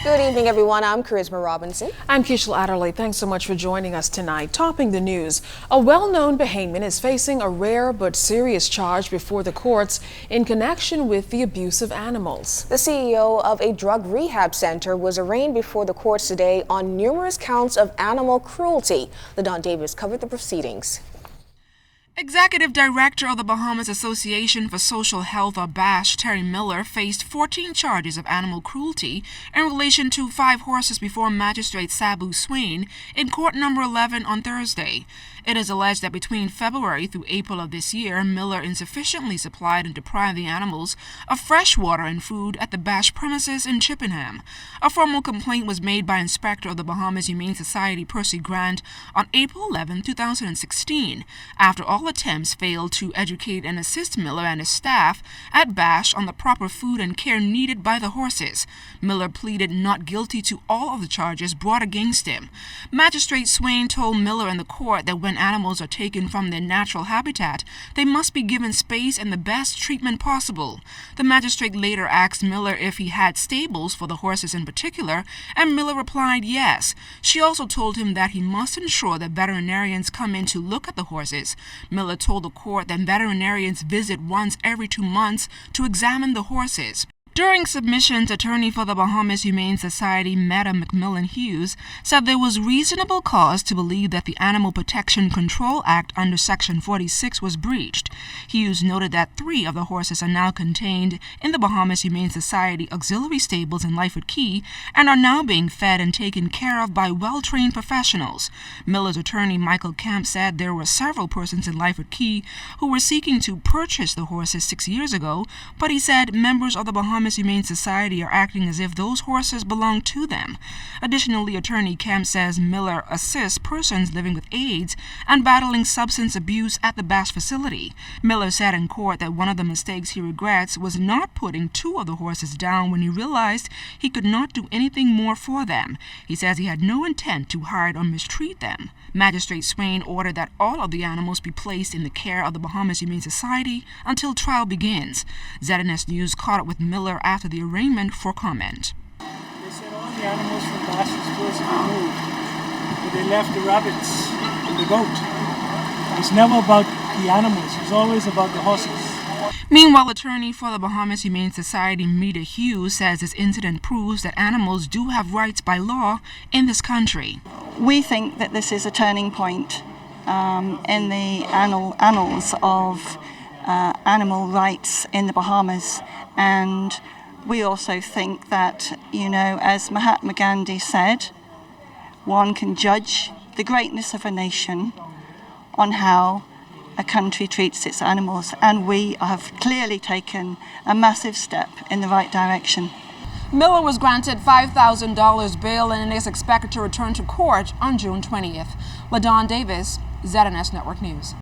Good evening, everyone. I'm Charisma Robinson. I'm Keishla Adderley. Thanks so much for joining us tonight. Topping the news, a well-known Bahamian is facing a rare but serious charge before the courts in connection with the abuse of animals. The CEO of a drug rehab center was arraigned before the courts today on numerous counts of animal cruelty. LaDon Davis covered the proceedings. Executive Director of the Bahamas Association for Social Health, or BASH, Terry Miller, faced 14 charges of animal cruelty in relation to 5 horses before Magistrate Sabu Swain in Court Number 11 on Thursday. It is alleged that between February through April of this year, Miller insufficiently supplied and deprived the animals of fresh water and food at the BASH premises in Chippenham. A formal complaint was made by Inspector of the Bahamas Humane Society Percy Grant on April 11, 2016, after all attempts failed to educate and assist Miller and his staff at BASH on the proper food and care needed by the horses. Miller pleaded not guilty to all of the charges brought against him. Magistrate Swain told Miller in the court that when animals are taken from their natural habitat, they must be given space and the best treatment possible. The magistrate later asked Miller if he had stables for the horses in particular, and Miller replied yes. She also told him that he must ensure that veterinarians come in to look at the horses. Miller told the court that veterinarians visit once every 2 months to examine the horses. During submissions, attorney for the Bahamas Humane Society, Meta McMillan Hughes, said there was reasonable cause to believe that the Animal Protection Control Act under Section 46 was breached. Hughes noted that 3 of the horses are now contained in the Bahamas Humane Society auxiliary stables in Lyford Key and are now being fed and taken care of by well-trained professionals. Miller's attorney, Michael Camp, said there were several persons in Lyford Key who were seeking to purchase the horses 6 years ago, but he said members of the Bahamas Humane Society are acting as if those horses belong to them. Additionally, attorney Camp says Miller assists persons living with AIDS and battling substance abuse at the BASH facility. Miller said in court that one of the mistakes he regrets was not putting 2 of the horses down when he realized he could not do anything more for them. He says he had no intent to hurt or mistreat them. Magistrate Swain ordered that all of the animals be placed in the care of the Bahamas Humane Society until trial begins. ZNS News caught up with Miller after the arraignment for comment. They said all the animals from BASH were supposed to be moved, but they left the rabbits and the goat. It's never about the animals, it's always about the horses. Meanwhile, attorney for the Bahamas Humane Society, Meta Hughes, says this incident proves that animals do have rights by law in this country. We think that this is a turning point in the annals of animal rights in the Bahamas, and we also think that, as Mahatma Gandhi said, one can judge the greatness of a nation on how a country treats its animals, and we have clearly taken a massive step in the right direction. Miller was granted $5,000 bail and is expected to return to court on June 20th. LaDon Davis, ZNS Network News.